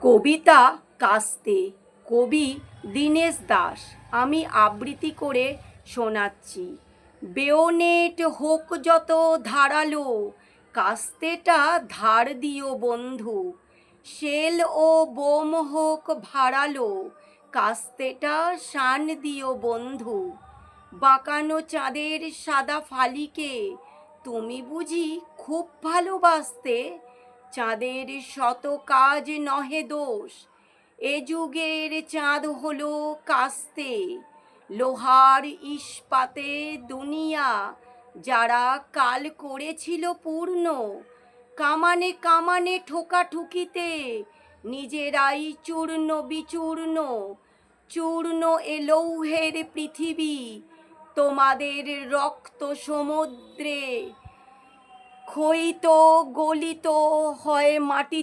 কবিতা কাস্তে, কবি দীনেশ দাস। আমি আবৃত্তি করে শোনাচ্ছি। বেয়োনেট হোক যত ধারালো, কাস্তেটা ধার দিও বন্ধু। শেল ও বোম হোক ভারালো, কাস্তেটা শান দিও বন্ধু। বাঁকানো চাঁদের সাদা ফালিকে তুমি বুঝি খুব ভালোবাসতে? চাঁদের শত কাজ নহে দোষ, এ যুগের চাঁদ হলো কাস্তে। লোহার ইস্পাতে দুনিয়া যারা কাল করেছিল পূর্ণ, কামানে কামানে ঠোকাঠুকিতে নিজেরাই চূর্ণ বিচূর্ণ। চূর্ণ এ লৌহের পৃথিবী তোমাদের রক্ত সমুদ্রে ক্ষয়িত গলিত হয় মাটি।